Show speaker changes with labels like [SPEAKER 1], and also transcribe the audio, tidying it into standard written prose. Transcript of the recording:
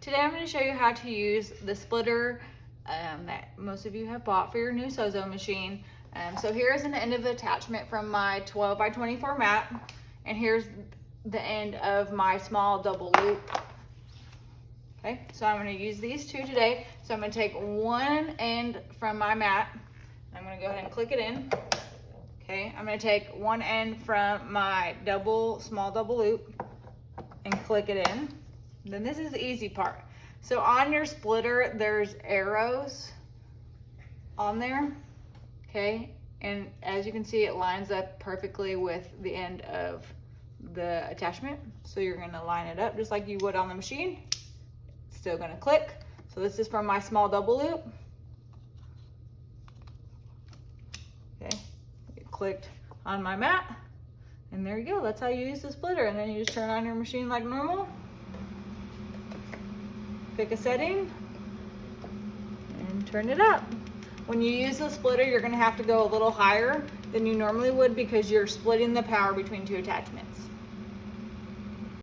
[SPEAKER 1] Today I'm going to show you how to use the splitter that most of you have bought for your new Sozo machine. So here's an end of attachment from my 12 by 24 mat, and here's the end of my small double loop. Okay, so I'm going to use these two today. So I'm going to take one end from my mat. I'm going to go ahead and click it in. Okay, I'm going to take one end from my small double loop and click it in. Then this is the easy part. So on your splitter, there's arrows on there, okay? And as you can see, it lines up perfectly with the end of the attachment. So you're gonna line it up just like you would on the machine. It's still gonna click. So this is from my small double loop. Okay, it clicked on my mat. And there you go, that's how you use the splitter. And then you just turn on your machine like normal. Pick a setting and turn it up. When you use the splitter, you're gonna have to go a little higher than you normally would because you're splitting the power between two attachments.